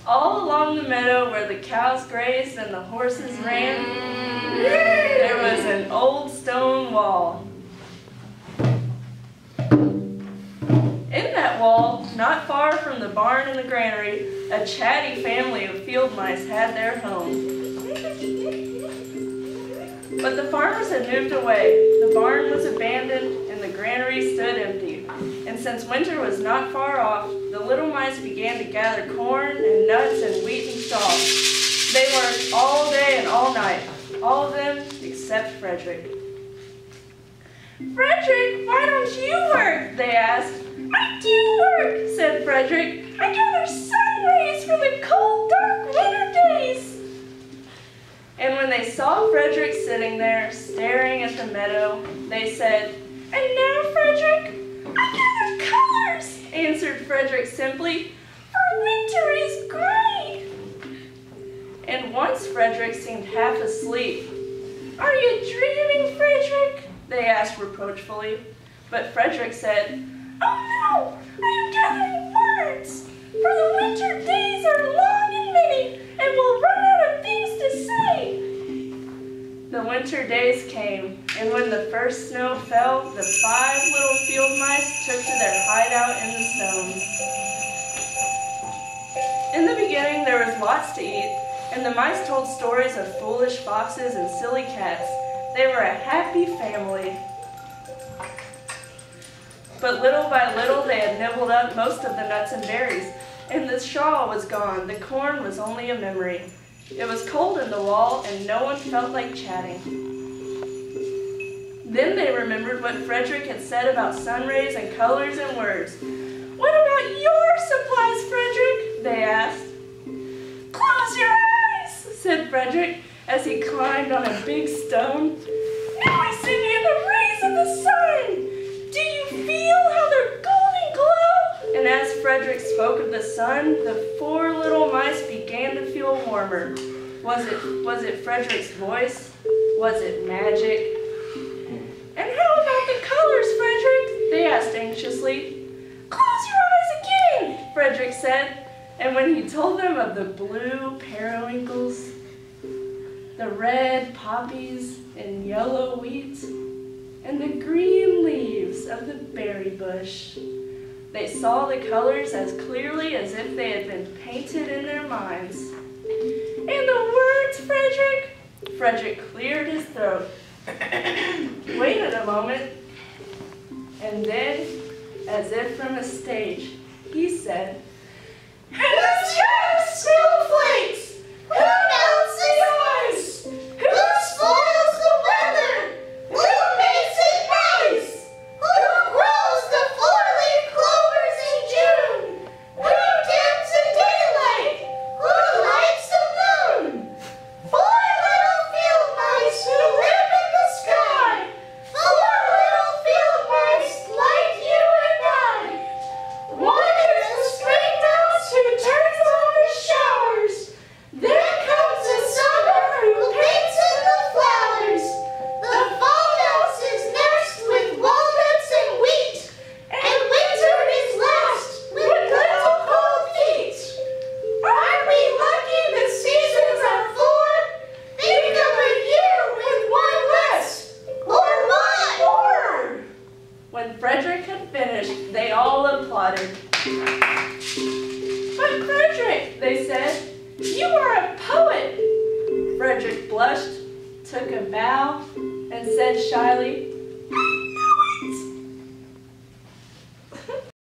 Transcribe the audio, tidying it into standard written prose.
All along the meadow where the cows grazed and the horses ran, there was an old stone wall. In that wall, not far from the barn and the granary, a chatty family of field mice had their home. But the farmers had moved away, the barn was abandoned, and the granary stood empty. And since winter was not far off, the little mice began to gather corn and nuts and wheat and straw. They worked all day and all night, all of them except Frederick. "Frederick, why don't you work?" they asked. "I do work," said Frederick. "I gather sun rays for the cold, dark winter days." And when they saw Frederick sitting there, staring at the meadow, they said, "And now, Frederick?" "I gather colors," answered Frederick simply, "for winter is gray." And once Frederick seemed half asleep. "Are you dreaming, Frederick?" they asked reproachfully. But Frederick said, "Oh no, I am gathering words, for the winter days are long and many, and we'll run out of things to say." The winter days came, and when the first snow fell, the 5 little field mice took to their hideout in the stones. In the beginning, there was lots to eat, and the mice told stories of foolish foxes and silly cats. They were a happy family. But little by little, they had nibbled up most of the nuts and berries, and the straw was gone. The corn was only a memory. It was cold in the wall, and no one felt like chatting. Then they remembered what Frederick had said about sun rays and colors and words. "What about your supplies, Frederick?" they asked. "Close your eyes," said Frederick as he climbed on a big stone. "Now I send you the rays of the sun. Do you feel how their golden glow?" And as Frederick spoke of the sun, the 4 little mice began to feel warmer. Was it Frederick's voice? Was it magic? "And how about the colors, Frederick?" they asked anxiously. "Close your eyes again," Frederick said. And when he told them of the blue periwinkles, the red poppies and yellow wheat, and the green leaves of the berry bush, they saw the colors as clearly as if they had been painted in their minds. "And the words, Frederick?" Frederick cleared his throat, waited a moment, and then, as if from a stage, he said, "Whose drops snowflakes? Who melts the ice? Who spoils the weather? Who makes it nice? Who grows the 4-leaf clovers in June? Who dims the daylight? Who lights the moon? 4 little field mice who live in the sky. 4 little field mice like you and I. One is the spring mouse who turns on the showers. Then comes the summer who paints in the flowers. The fall mouse is next with walnuts and wheat. And winter is last with little cold feet. Aren't we lucky the seasons are 4? Think of a year with 1 less, or 1 more." When Frederick had finished, they all applauded. "But Frederick," they said, "you are a poet." Frederick blushed, took a bow, and said shyly,